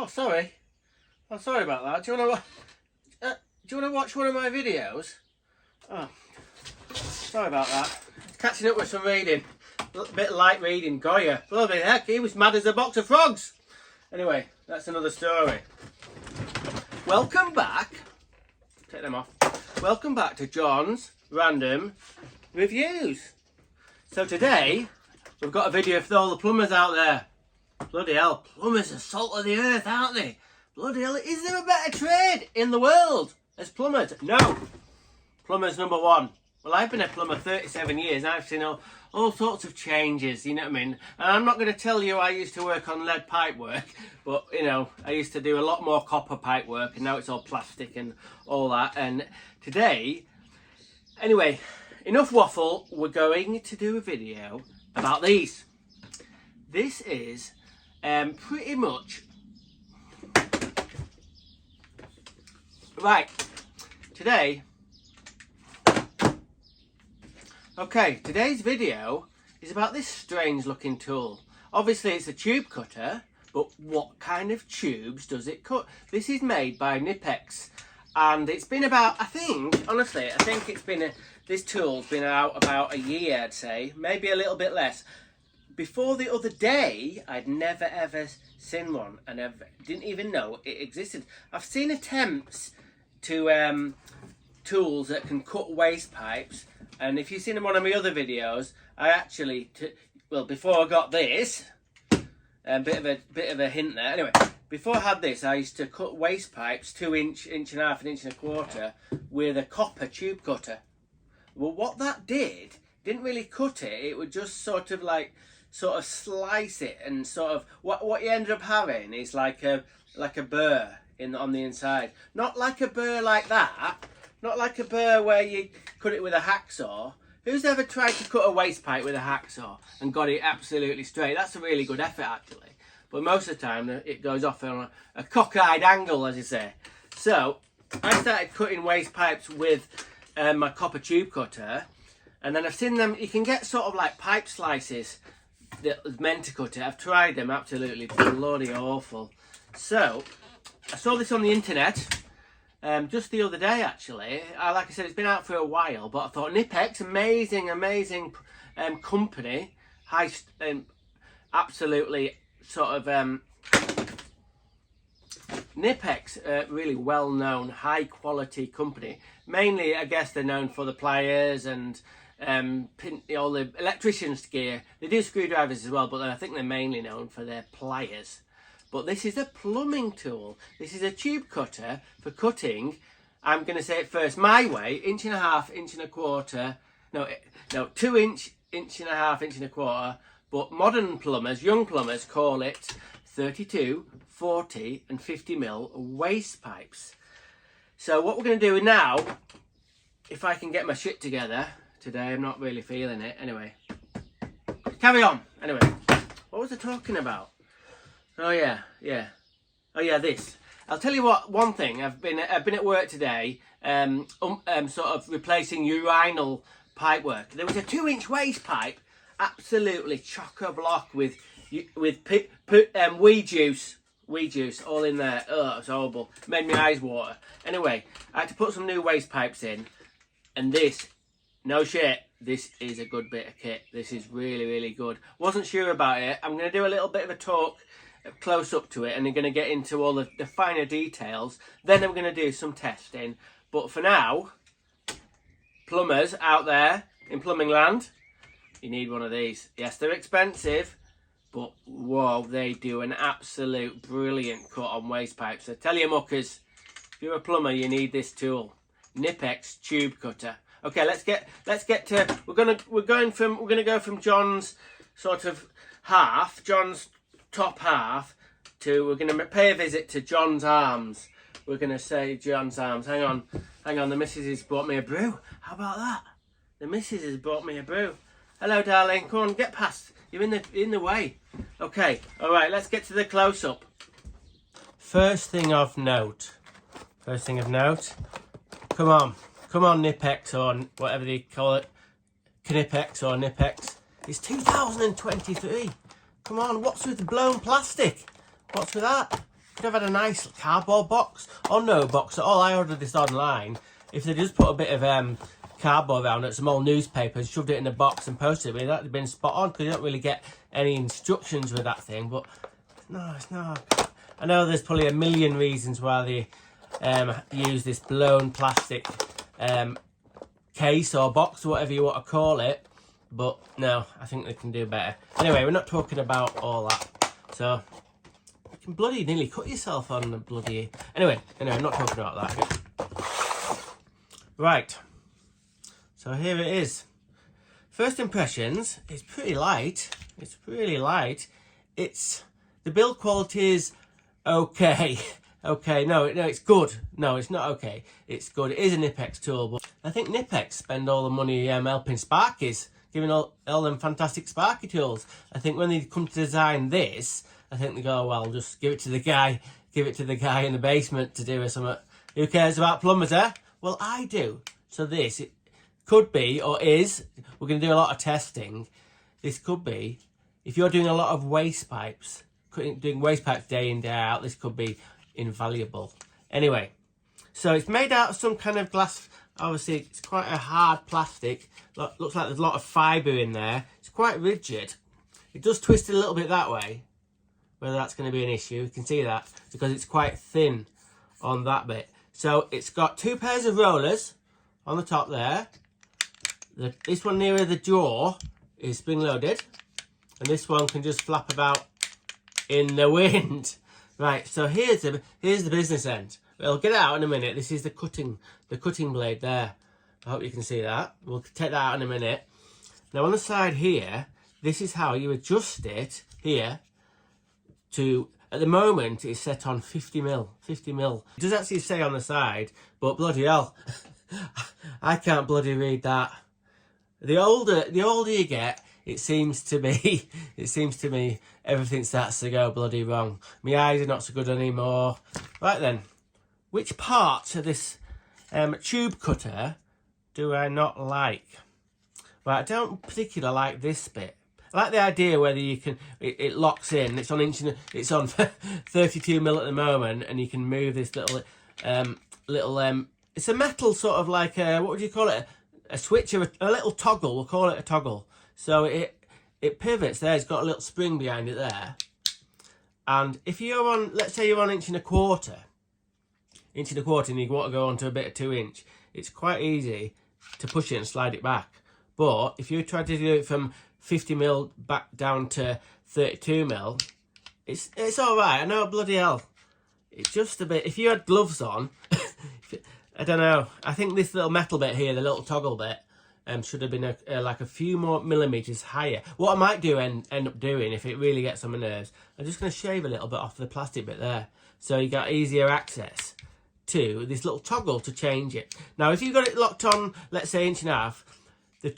Oh, sorry. Oh, sorry about that. Do you want to watch one of my videos? Oh, sorry about that. Catching up with some reading. A little bit of light reading. Goya. Bloody heck, he was mad as a box of frogs. Anyway, that's another story. Welcome back. Take them off. Welcome back to John's Random Reviews. So today, we've got a video for all the plumbers out there. Bloody hell, plumbers are salt of the earth, aren't they? Bloody hell, is there a better trade in the world as plumbers? No. Plumbers number one. Well, I've been a plumber 37 years and I've seen all sorts of changes, you know what I mean? And I'm not going to tell you I used to work on lead pipe work, but, you know, I used to do a lot more copper pipe work and now it's all plastic and all that. And today, anyway, enough waffle, we're going to do a video about these. This is pretty much... Right, today... Okay, today's video is about this strange looking tool. Obviously it's a tube cutter, but what kind of tubes does it cut? This is made by Knipex and it's been about, I think it's been, this tool's been out about a year, I'd say, maybe a little bit less. Before the other day, I'd never ever seen one and I didn't even know it existed. I've seen attempts to tools that can cut waste pipes. And if you've seen one of my other videos, I actually, before I got this, a bit of a hint there. Anyway, before I had this, I used to cut waste pipes 2 inch, 1.5 inches, 1.25 inches with a copper tube cutter. Well, what that didn't really cut it. It would just sort of slice it and sort of what you ended up having is like a burr on the inside. Not like a burr like that. Not like a burr where you cut it with a hacksaw. Who's ever tried to cut a waste pipe with a hacksaw and got it absolutely straight? That's a really good effort actually. But most of the time it goes off on a cockeyed angle, as you say. So I started cutting waste pipes with my copper tube cutter. And then I've seen them, you can get sort of like pipe slices that was meant to cut it. I've tried them, absolutely bloody awful. So I saw this on the internet. Just the other day actually. Like I said, it's been out for a while, but I thought Knipex, amazing company, absolutely sort of Knipex, really well known, high quality company. Mainly I guess they're known for the pliers and all the electricians' gear. They do screwdrivers as well, but I think they're mainly known for their pliers. But this is a plumbing tool. This is a tube cutter for cutting, I'm going to say it first, my way, 1.5 inches, 1.25 inches. 2 inch, 1.5 inches, 1.25 inches. But modern plumbers, young plumbers, call it 32, 40 and 50 mil waste pipes. So what we're going to do now, if I can get my shit together today, I'm not really feeling it. Anyway, carry on. Anyway, what was I talking about? Oh yeah. Oh yeah, this. I'll tell you what. One thing. I've been at work today, sort of replacing urinal pipe work. There was a 2 inch waste pipe, absolutely chock-a-block with weed juice all in there. Oh, it was horrible. Made my eyes water. Anyway, I had to put some new waste pipes in, and this, no shit, this is a good bit of kit. This is really good. Wasn't sure about it. I'm going to do a little bit of a talk close up to it and I'm going to get into all the finer details. Then I'm going to do some testing. But for now, plumbers out there in plumbing land, you need one of these. Yes, they're expensive, but whoa, they do an absolute brilliant cut on waste pipes. So tell you muckers, if you're a plumber, you need this tool. Knipex tube cutter. Okay, let's get to, we're gonna go from John's sort of half, John's top half, to, we're gonna pay a visit to John's arms. We're gonna say John's arms. Hang on, the missus has brought me a brew. How about that? The missus has brought me a brew. Hello darling, come on, get past. You're in the way. Okay, alright, let's get to the close-up. First thing of note. Come on Knipex, or whatever they call it. Knipex or Knipex. It's 2023. Come on, what's with the blown plastic? What's with that? could have had a nice cardboard box, or no box at all. I ordered this online. If they just put a bit of cardboard around it, some old newspaper, and shoved it in a box and posted it, that'd have been spot on, because you don't really get any instructions with that thing. But no, it's not. I know there's probably a million reasons why they use this blown plastic case or box or whatever you want to call it, but no, I think they can do better. Anyway, we're not talking about all that. So you can bloody nearly cut yourself on the bloody... Anyway, I'm not talking about that. Right, so here it is. First impressions, it's pretty light. It's really light. The build quality is okay. Okay, no, it's good. No, it's not okay. It's good. It is a Knipex tool, but I think Knipex spend all the money helping Sparkies, giving all them fantastic Sparky tools. I think when they come to design this, I think they go, well, just give it to the guy in the basement to do or something. Who cares about plumbers, eh? Well, I do. So this, it could be, or is, we're going to do a lot of testing. This could be, if you're doing a lot of waste pipes, doing waste pipes day in, day out, this could be invaluable. Anyway, so it's made out of some kind of glass. Obviously, it's quite a hard plastic. Looks like there's a lot of fibre in there. It's quite rigid. It does twist a little bit that way. Whether that's going to be an issue, you can see that, because it's quite thin on that bit. So it's got two pairs of rollers on the top there. This one nearer the jaw is spring loaded, and this one can just flap about in the wind. Right, so here's the business end. We'll get it out in a minute. This is the cutting blade there. I hope you can see that. We'll take that out in a minute. Now on the side here, this is how you adjust it here to, at the moment it's set on 50 mil. It does actually say on the side, but bloody hell, I can't bloody read that. The older you get, it seems to me, everything starts to go bloody wrong. My eyes are not so good anymore. Right then, which parts of this tube cutter do I not like? Right, I don't particularly like this bit. I like the idea whether you can, it locks in. It's on 32 mil at the moment, and you can move this little, it's a metal sort of like what would you call it? A switch or a little toggle. We'll call it a toggle. So it pivots there. It's got a little spring behind it there. And if you're on, let's say you're on 1 1/4 inch, and you want to go onto a bit of 2 inch, it's quite easy to push it and slide it back. But if you try to do it from 50 mil back down to 32 mil, it's all right. I know, bloody hell. It's just a bit. If you had gloves on, I don't know. I think this little metal bit here, the little toggle bit, should have been like a few more millimeters higher. What I might do end up doing, if it really gets on my nerves, I'm just going to shave a little bit off the plastic bit there, so you got easier access to this little toggle to change it. Now, if you've got it locked on, let's say 1 1/2 inch, the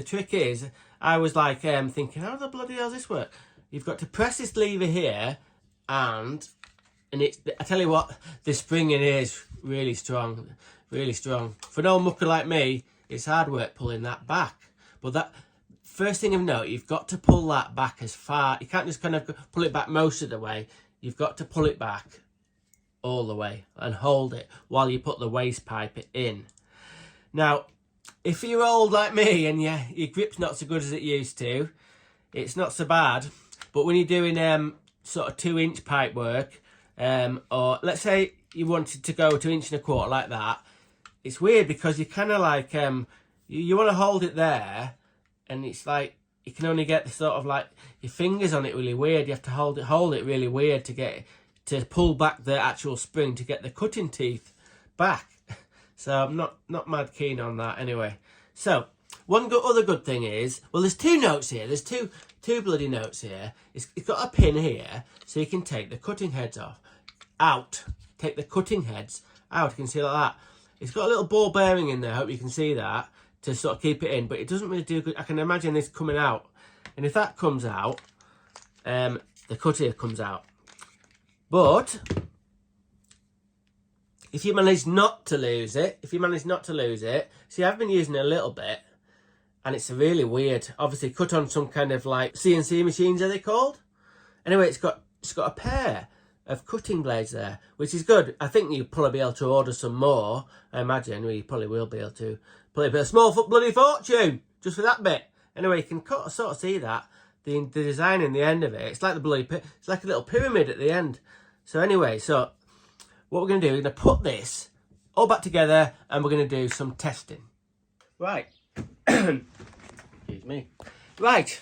trick is, I was like thinking, how the bloody hell does this work? You've got to press this lever here, and it's, I tell you what, the spring in here is really strong, really strong. For an old mucker like me, it's hard work pulling that back. But that, first thing of note, you've got to pull that back as far. You can't just kind of pull it back most of the way. You've got to pull it back all the way and hold it while you put the waste pipe in. Now, if you're old like me and your grip's not so good as it used to, it's not so bad. But when you're doing sort of 2 inch pipe work, or let's say you wanted to go to 1 1/4 inch like that, it's weird because you kind of like, you want to hold it there, and it's like, you can only get the sort of like, your fingers on it really weird. You have to hold it really weird to pull back the actual spring to get the cutting teeth back. So I'm not mad keen on that anyway. So other good thing is, well, there's two notes here. There's two bloody notes here. It's got a pin here, so you can take the cutting heads out. Take the cutting heads out. You can see like that. It's got a little ball bearing in there. I hope you can see that, to sort of keep it in. But it doesn't really do good. I can imagine this coming out. And if that comes out, the cutter comes out. But if you manage not to lose it, see, I've been using it a little bit, and it's really weird. Obviously cut on some kind of like CNC machines, are they called? Anyway, it's got a pair of cutting blades there, which is good. I think you'll probably be able to order some more. I imagine you probably will be able to. Probably a small bloody fortune just for that bit. Anyway, you can sort of see that the design in the end of it. It's like the bloody it's like a little pyramid at the end. So anyway, so what we're going to do, we're going to put this all back together and we're going to do some testing. Right. Excuse me. Right.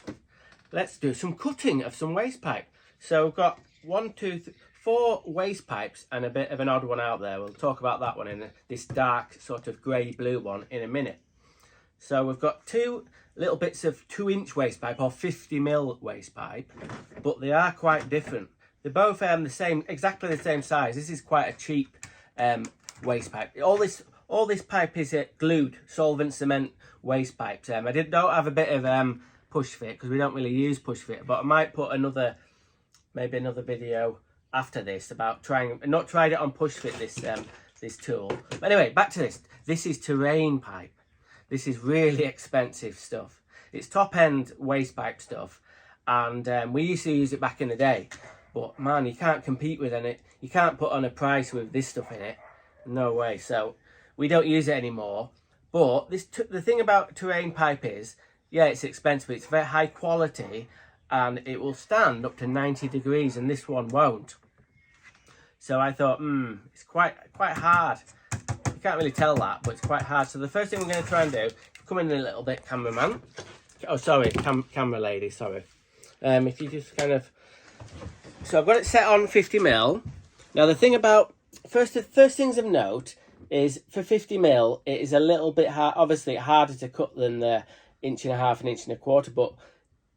Let's do some cutting of some waste pipe. So we've got 4 waste pipes and a bit of an odd one out there. We'll talk about that one in this dark sort of grey blue one in a minute. So we've got 2 little bits of 2-inch waste pipe or 50mm waste pipe, but they are quite different. They're both exactly the same size. This is quite a cheap waste pipe. All this pipe is glued solvent cement waste pipes. I don't have a bit of push fit because we don't really use push fit, but I might put maybe another video after this about not tried it on push fit this tool. But anyway, back to this. This is terrain pipe. This is really expensive stuff. It's top end waste pipe stuff, and we used to use it back in the day. But man, you can't compete with it. You can't put on a price with this stuff in it. No way. So we don't use it anymore. But the thing about terrain pipe is, yeah, it's expensive. But it's very high quality, and it will stand up to 90 degrees, and this one won't. So I thought, it's quite hard. You can't really tell that, but it's quite hard. So the first thing we're going to try and do, come in a little bit, cameraman. Oh, sorry, camera lady, sorry. If you just kind of... So I've got it set on 50mm. Now the thing about, first things of note is for 50mm, it is a little bit hard, obviously harder to cut than the 1.5 inches, 1 1/4. But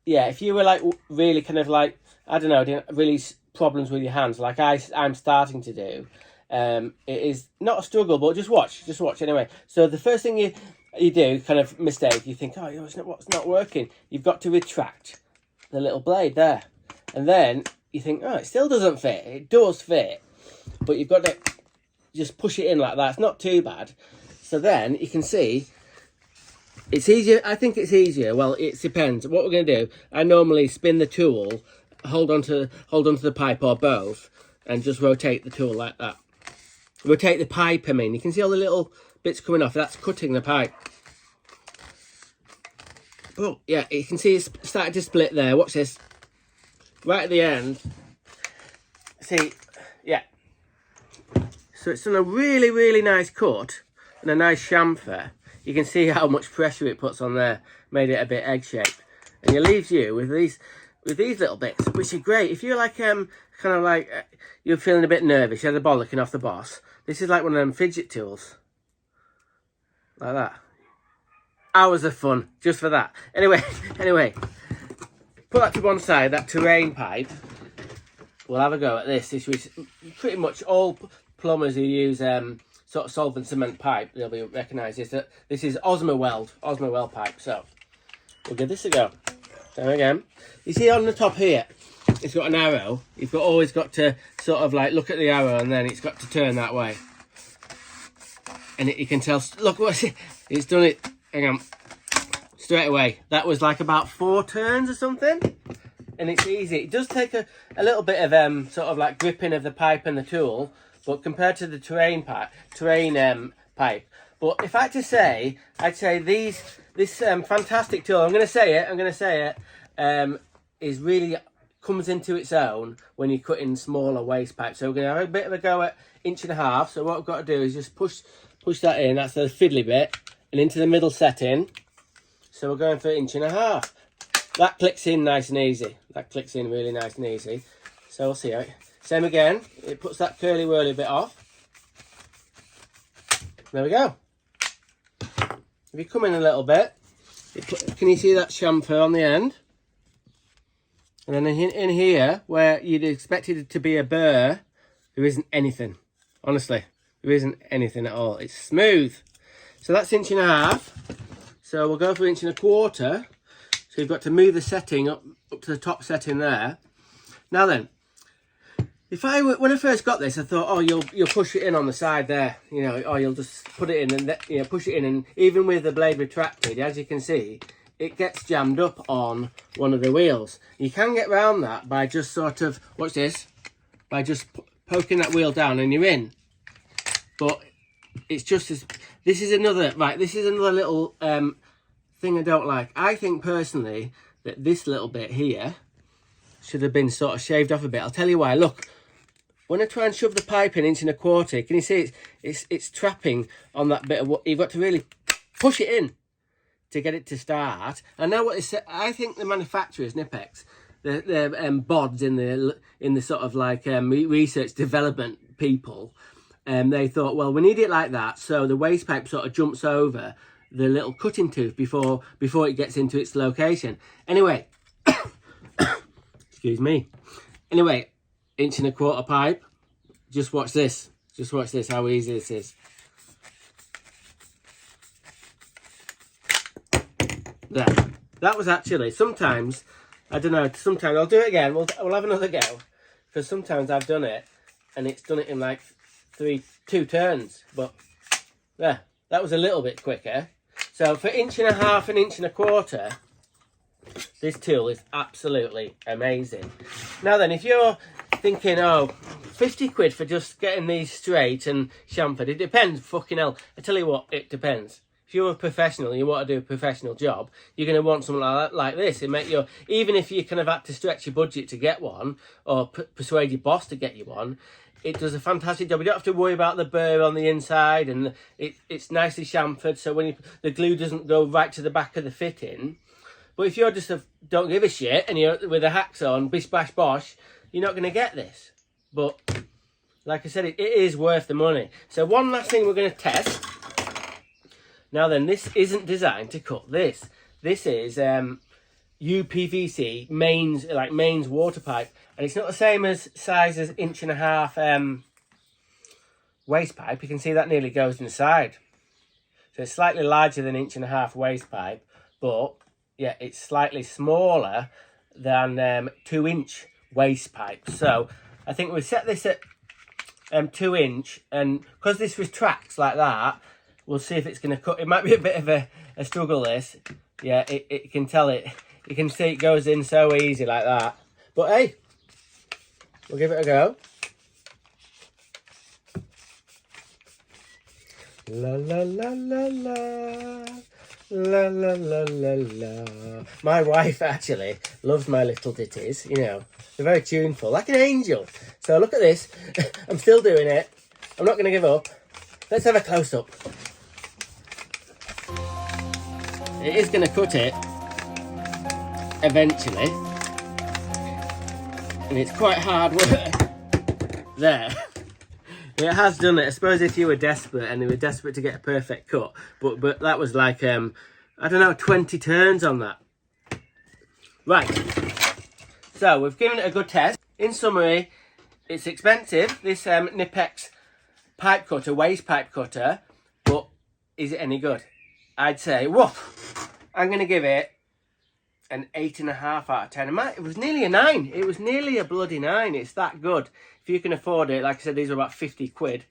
yeah, if you were like really kind of like, I don't know, really problems with your hands, like I'm starting to do, it is not a struggle, but just watch anyway. So the first thing you do, kind of mistake, you think, oh, it's not working. You've got to retract the little blade there. And then you think, oh, it still doesn't fit. It does fit, but you've got to just push it in like that. It's not too bad. So then you can see it's easier. I think it's easier. Well, it depends. What we're going to do, I normally spin the tool, hold onto the pipe or both, and just rotate the tool like that. Rotate the pipe, I mean. You can see all the little bits coming off. That's cutting the pipe. Oh, yeah, you can see it's starting to split there. Watch this. Right at the end. See, yeah. So it's done a really, really nice cut and a nice chamfer. You can see how much pressure it puts on there. Made it a bit egg-shaped. And it leaves you with these little bits, which are great. If you're like, kind of like, you're feeling a bit nervous, you had the bollocking off the boss, this is like one of them fidget tools. Like that. Hours of fun, just for that. Anyway, put that to one side, that terrain pipe. We'll have a go at this. This is pretty much all plumbers who use sort of solvent cement pipe, they'll be recognise this. This is Osmo Weld pipe. So we'll give this a go. So again, you see on the top here, it's got an arrow. You've always got to sort of like look at the arrow, and then it's got to turn that way. And you can tell. Look what it's done. It. Hang on. Straight away. That was like about 4 turns or something. And it's easy. It does take a little bit of sort of like gripping of the pipe and the tool, but compared to the terrain pipe. But if I had to say, I'd say this fantastic tool. I'm going to say it. Is really comes into its own when you're cutting smaller waste pipes. So we're going to have a bit of a go at 1.5 inches. So what we've got to do is just push that in. That's the fiddly bit, and into the middle setting. So we're going for 1.5 inches. That clicks in nice and easy. That clicks in really nice and easy. So we'll see how it. Same again. It puts that curly whirly bit off. There we go. If you come in a little bit, can you see that chamfer on the end? And then in here, where you'd expect it to be a burr, there isn't anything. Honestly, there isn't anything at all. It's smooth. So that's 1.5 inches. So we'll go for 1.25 inches. So you've got to move the setting up to the top setting there. Now then, when I first got this, I thought, oh, you'll push it in on the side there, you know, or you'll just put it in and push it in, and even with the blade retracted, as you can see, it gets jammed up on one of the wheels. You can get around that by just sort of, watch this, by just poking that wheel down and you're in. But it's just as, this is another little thing I don't like. I think personally that this little bit here should have been sort of shaved off a bit. I'll tell you why. Look, when I try and shove the pipe in 1.25 inches, can you see it's trapping on that bit of what you've got to really push it in to get it to start. And now what is, I think the manufacturers, Knipex, the bods in the sort of like research development people, they thought, well, we need it like that, so the waste pipe sort of jumps over the little cutting tooth before it gets into its location. Anyway, excuse me. Anyway, 1.25 pipe. Just watch this. Just watch this, how easy this is. There. That was actually, sometimes, I don't know, sometimes I'll do it again. We'll have another go. Because sometimes I've done it, and it's done it in like 2 turns. But, there. That was a little bit quicker. So for 1.5 and 1.25 inches, this tool is absolutely amazing. Now then, if you're thinking, oh, 50 quid for just getting these straight and chamfered, it depends, fucking hell. I tell you what, it depends. If you're a professional and you want to do a professional job, you're going to want something like this. It make your, even if you kind of had to stretch your budget to get one, or persuade your boss to get you one, it does a fantastic job. You don't have to worry about the burr on the inside, and it's nicely chamfered, so when the glue doesn't go right to the back of the fitting. But if you're just don't give a shit and you're with a hacksaw and bish bash bosh, you're not going to get this. But like I said, it is worth the money. So one last thing we're going to test. Now then, this isn't designed to cut this. This is UPVC mains water pipe, and it's not the same as size as 1.5 inch waste pipe. You can see that nearly goes inside. So it's slightly larger than 1.5 inch waste pipe, but yeah, it's slightly smaller than 2 inch waste pipe. So I think we set this at 2 inch, and because this retracts like that, we'll see if it's going to cut. It might be a bit of a struggle, this. Yeah, it can tell it. You can see it goes in so easy like that. But hey, we'll give it a go. La la la la la. La la la la la. My wife actually loves my little ditties, you know. They're very tuneful, like an angel. So look at this. I'm still doing it. I'm not going to give up. Let's have a close-up. It is going to cut it eventually, and it's quite hard work. There. It has done it. I suppose if you were desperate and you were desperate to get a perfect cut, but that was like I don't know, 20 turns on that. Right. So we've given it a good test. In summary, it's expensive, this Knipex pipe cutter, waste pipe cutter, but is it any good? I'd say, woof, I'm going to give it an 8.5 out of 10. It was nearly a 9. It was nearly a bloody 9. It's that good. If you can afford it, like I said, these are about 50 quid.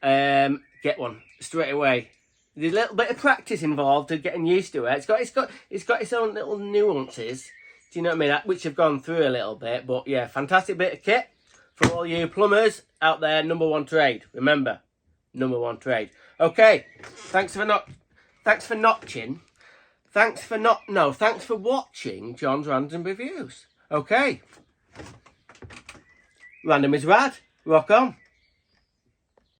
Get one straight away. There's a little bit of practice involved to getting used to it. It's got its own little nuances. Do you know what I mean? Which have gone through a little bit, but yeah, fantastic bit of kit for all you plumbers out there. #1 trade. Remember, #1 trade. Okay. Thanks for watching John's Random Reviews. Okay. Random is rad. Rock on.